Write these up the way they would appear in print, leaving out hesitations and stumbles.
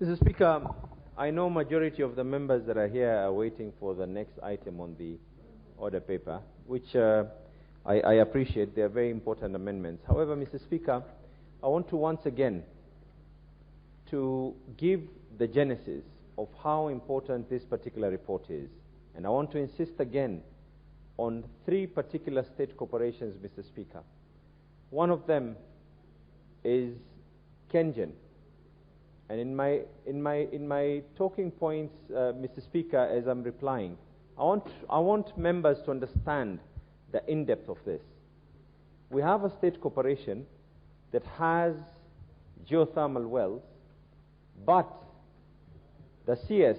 Mr. Speaker, I know majority of the members that are here are waiting for the next item on the order paper, which I appreciate. They are very important amendments. However, Mr. Speaker, I want to once again to give the genesis of how important this particular report is. And I want to insist again on three particular state corporations, Mr. Speaker. One of them is Kengen. And in my talking points, Mr. Speaker, as I'm replying, I want members to understand the in-depth of this. We have a state corporation that has geothermal wells, but the CS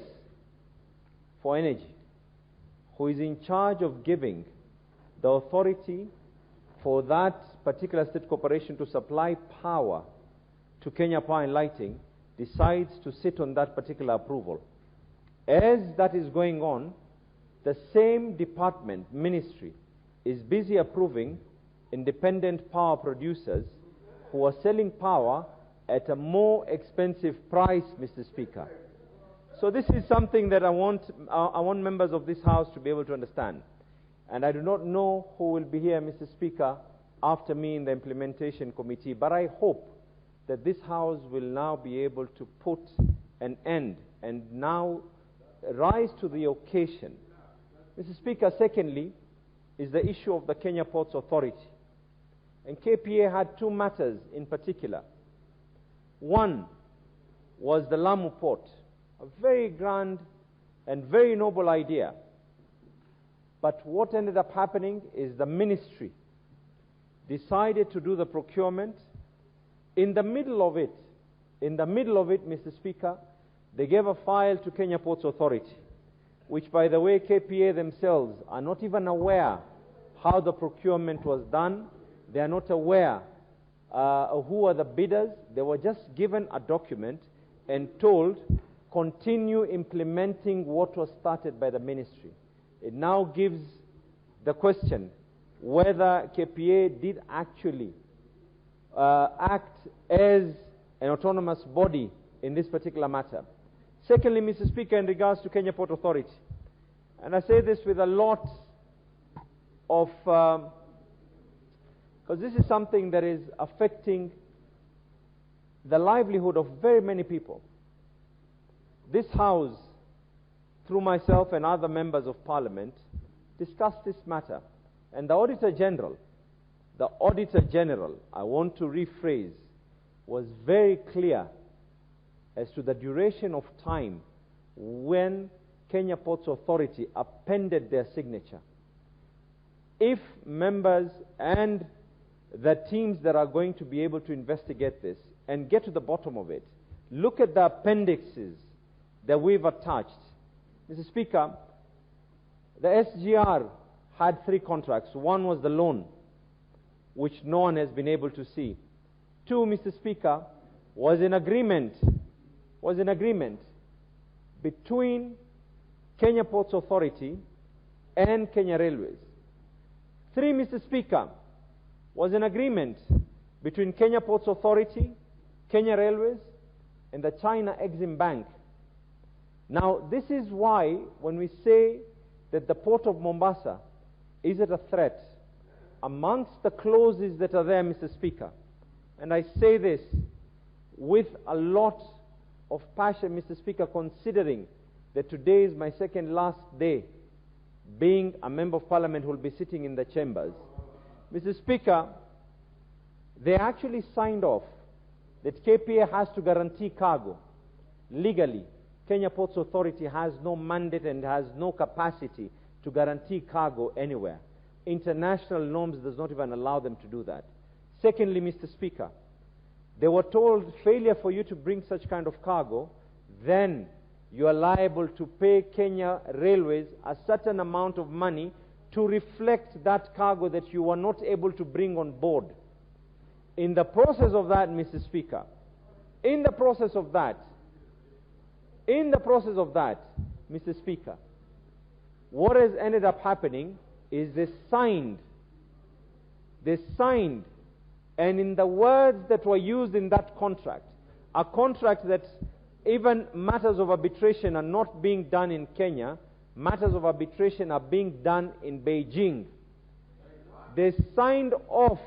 for energy, who is in charge of giving the authority for that particular state corporation to supply power to Kenya Power and Lighting, decides to sit on that particular approval. As that is going on, the same department, ministry, is busy approving independent power producers who are selling power at a more expensive price, Mr. Speaker. So this is something that I want members of this House to be able to understand. And I do not know who will be here, Mr. Speaker, after me in the implementation committee, but I hope that this House will now be able to put an end and now rise to the occasion. Mr. Speaker, secondly, is the issue of the Kenya Ports Authority. And KPA had two matters in particular. One was the Lamu Port, a very grand and very noble idea. But what ended up happening is the ministry decided to do the procurement. In the middle of it, Mr. Speaker, they gave a file to Kenya Ports Authority, which, by the way, KPA themselves are not even aware how the procurement was done. They are not aware who are the bidders. They were just given a document and told, continue implementing what was started by the ministry. It now gives the question whether KPA did actually act as an autonomous body in this particular matter. Secondly, Mr. Speaker, in regards to Kenya Port Authority, and I say this with a lot of, because this is something that is affecting the livelihood of very many people. This House, through myself and other members of Parliament, discussed this matter, and the Auditor General, I want to rephrase, was very clear as to the duration of time when Kenya Ports Authority appended their signature. If members and the teams that are going to be able to investigate this and get to the bottom of it, look at the appendixes that we've attached. Mr. Speaker, the SGR had three contracts. One was the loan, which no one has been able to see. Two, Mr. Speaker, was an agreement between Kenya Ports Authority and Kenya Railways. Three, Mr. Speaker, was an agreement between Kenya Ports Authority, Kenya Railways, and the China Exim Bank. Now, this is why when we say that the Port of Mombasa is at a threat, amongst the clauses that are there, Mr. Speaker, and I say this with a lot of passion, Mr. Speaker, considering that today is my second last day being a member of Parliament who will be sitting in the chambers. Mr. Speaker, they actually signed off that KPA has to guarantee cargo. Legally, Kenya Ports Authority has no mandate and has no capacity to guarantee cargo anywhere. International norms does not even allow them to do that. Secondly, Mr. Speaker, they were told failure for you to bring such kind of cargo, then you are liable to pay Kenya Railways a certain amount of money to reflect that cargo that you were not able to bring on board. In the process of that, Mr. Speaker, in the process of that, Mr. Speaker, what has ended up happening is they signed, and in the words that were used in that contract, a contract that even matters of arbitration are not being done in Kenya. Matters of arbitration are being done in Beijing. They signed off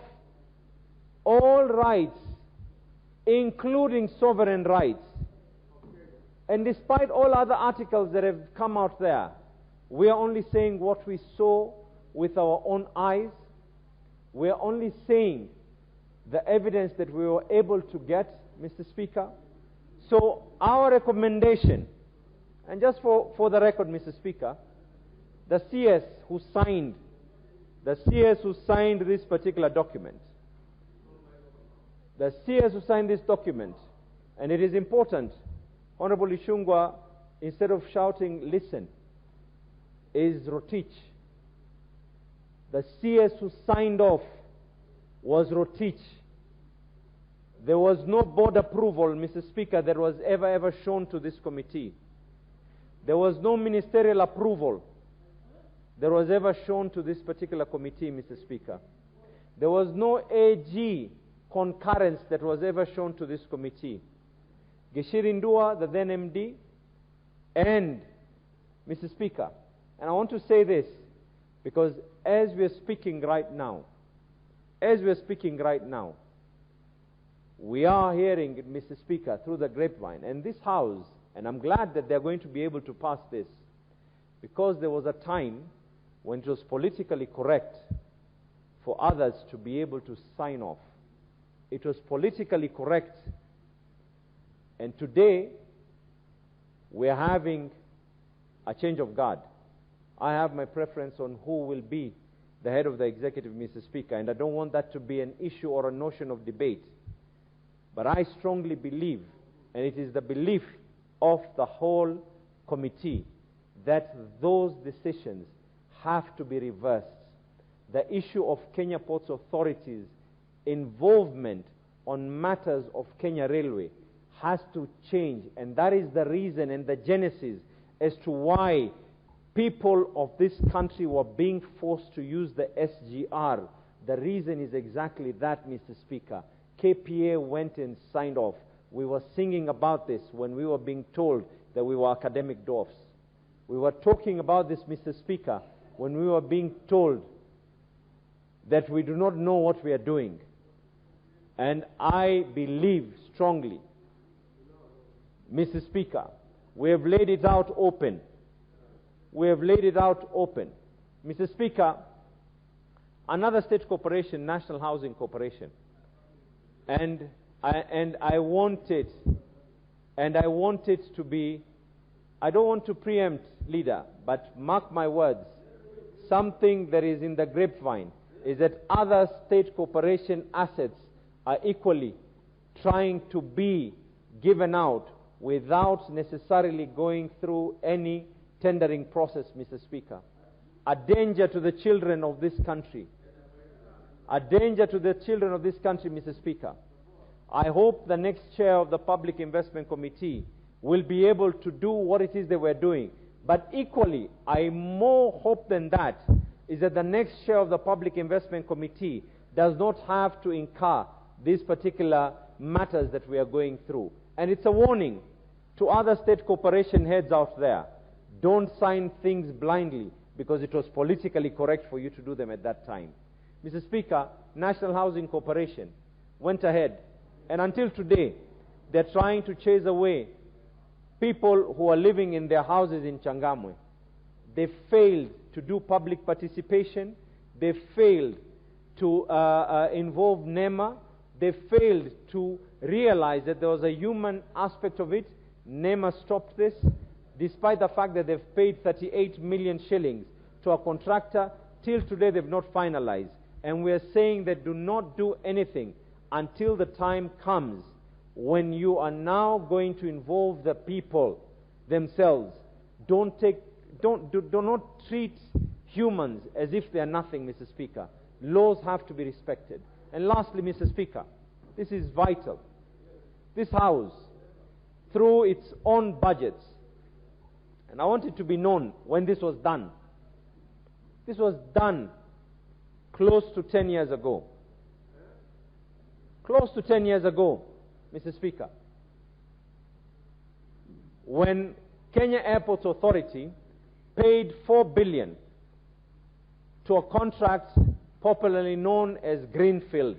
all rights, including sovereign rights. And despite all other articles that have come out there, we are only saying what we saw with our own eyes. We are only saying the evidence that we were able to get, Mr. Speaker. So our recommendation, and just for the record, Mr. Speaker, the CS who signed this particular document, the CS who signed this document, and it is important, Honorable Ishungwa, instead of shouting, listen, is Rotich. The CS who signed off was Rotich. There was no board approval, Mr. Speaker, that was ever shown to this committee. There was no ministerial approval that was ever shown to this particular committee, Mr. Speaker. There was no AG concurrence that was ever shown to this committee. Gishirindua, the then MD, and Mr. Speaker, and I want to say this because as we are speaking right now, we are hearing, Mr. Speaker, through the grapevine, and this House, and I'm glad that they're going to be able to pass this, because there was a time when it was politically correct for others to be able to sign off. It was politically correct. And today, we are having a change of guard. I have my preference on who will be the head of the executive, Mr. Speaker, and I don't want that to be an issue or a notion of debate. But I strongly believe, and it is the belief of the whole committee, that those decisions have to be reversed. The issue of Kenya Ports Authority's involvement on matters of Kenya Railway has to change, and that is the reason and the genesis as to why people of this country were being forced to use the SGR. The reason is exactly that, Mr. Speaker. KPA went and signed off. We were singing about this when we were being told that we were academic dwarfs. We were talking about this, Mr. Speaker, when we were being told that we do not know what we are doing. And I believe strongly, Mr. Speaker, we have laid it out open. We have laid it out open. Mr. Speaker, another state corporation, National Housing Corporation, and I want it to be, I don't want to preempt, leader, but mark my words, something that is in the grapevine is that other state corporation assets are equally trying to be given out without necessarily going through any tendering process, Mr. Speaker. A danger to the children of this country. A danger to the children of this country, Mr. Speaker. I hope the next chair of the Public Investment Committee will be able to do what it is that we're doing. But equally, I more hope than that is that the next chair of the Public Investment Committee does not have to incur these particular matters that we are going through. And it's a warning to other state corporation heads out there. Don't sign things blindly because it was politically correct for you to do them at that time. Mr. Speaker, National Housing Corporation went ahead, and until today, they're trying to chase away people who are living in their houses in Changamwe. They failed to do public participation. They failed to involve NEMA. They failed to realize that there was a human aspect of it. NEMA stopped this, despite the fact that they've paid 38 million shillings to a contractor. Till today, they've not finalized. And we are saying that do not do anything until the time comes when you are now going to involve the people themselves. Do not treat humans as if they are nothing, Mr. Speaker. Laws have to be respected. And lastly, Mr. Speaker, this is vital. This House, through its own budgets, and I want it to be known when this was done. This was done close to 10 years ago. Close to 10 years ago, Mr. Speaker. when Kenya Airports Authority paid 4 billion to a contract popularly known as Greenfield.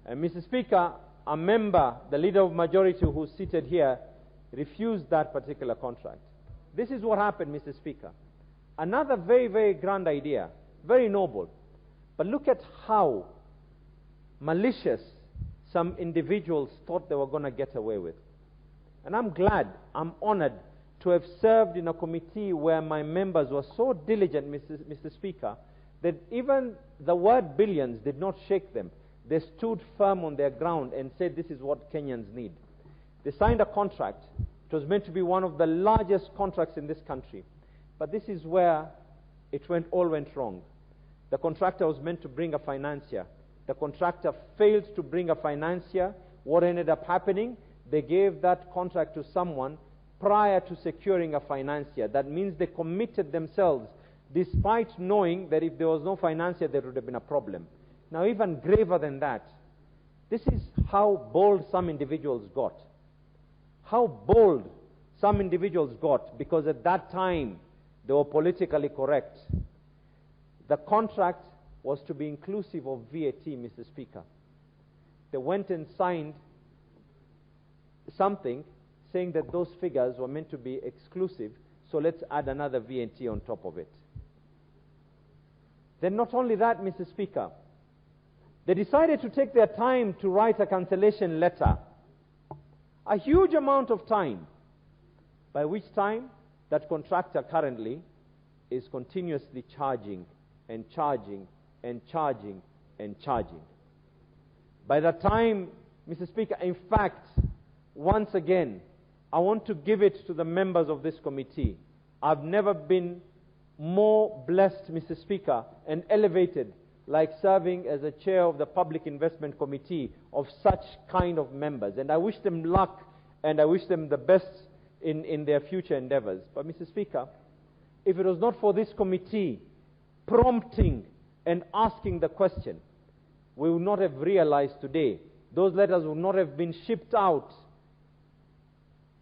And Mr. Speaker, a member, the leader of majority who's seated here, refused that particular contract. This is what happened, Mr. Speaker. Another very, very grand idea, very noble. But look at how malicious some individuals thought they were going to get away with. And I'm glad, I'm honored to have served in a committee where my members were so diligent, Mr. Speaker, that even the word billions did not shake them. They stood firm on their ground and said this is what Kenyans need. They signed a contract. It was meant to be one of the largest contracts in this country. But this is where all went wrong. The contractor was meant to bring a financier. The contractor failed to bring a financier. What ended up happening? They gave that contract to someone prior to securing a financier. That means they committed themselves despite knowing that if there was no financier, there would have been a problem. Now, even graver than that, this is how bold some individuals got. How bold some individuals got, because at that time, they were politically correct. The contract was to be inclusive of VAT, Mr. Speaker. They went and signed something saying that those figures were meant to be exclusive, so let's add another VAT on top of it. Then not only that, Mr. Speaker, they decided to take their time to write a cancellation letter. A huge amount of time, by which time that contractor currently is continuously charging and charging and charging and charging. By the time, Mr. Speaker, in fact, once again, I want to give it to the members of this committee. I've never been more blessed, Mr. Speaker, and elevated like serving as a chair of the Public Investment Committee of such kind of members. And I wish them luck and I wish them the best in their future endeavors. But Mr. Speaker, if it was not for this committee prompting and asking the question, we would not have realized today. Those letters would not have been shipped out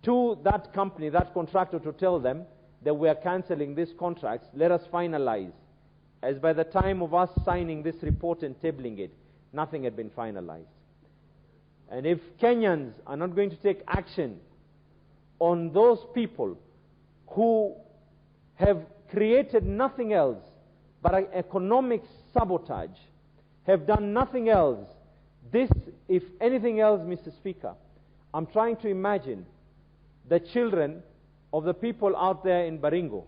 to that company, that contractor, to tell them that we are cancelling these contracts, let us finalize. As by the time of us signing this report and tabling it, nothing had been finalized. And if Kenyans are not going to take action on those people who have created nothing else but an economic sabotage, have done nothing else, this, if anything else, Mr. Speaker, I'm trying to imagine the children of the people out there in Baringo,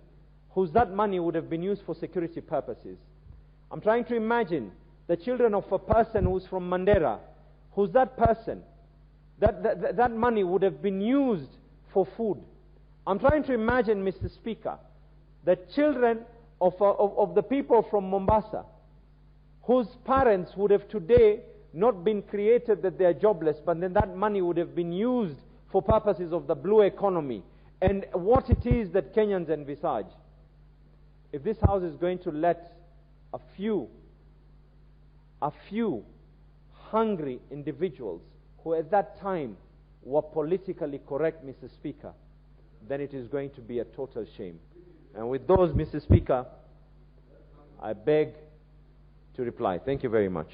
whose that money would have been used for security purposes. I'm trying to imagine the children of a person who's from Mandera, who's that person, that money would have been used for food. I'm trying to imagine, Mr. Speaker, the children of the people from Mombasa, whose parents would have today not been created that they are jobless, but then that money would have been used for purposes of the blue economy, and what it is that Kenyans envisage. If this House is going to let a few hungry individuals who at that time were politically correct, Mr. Speaker, then it is going to be a total shame. And with those, Mr. Speaker, I beg to reply. Thank you very much.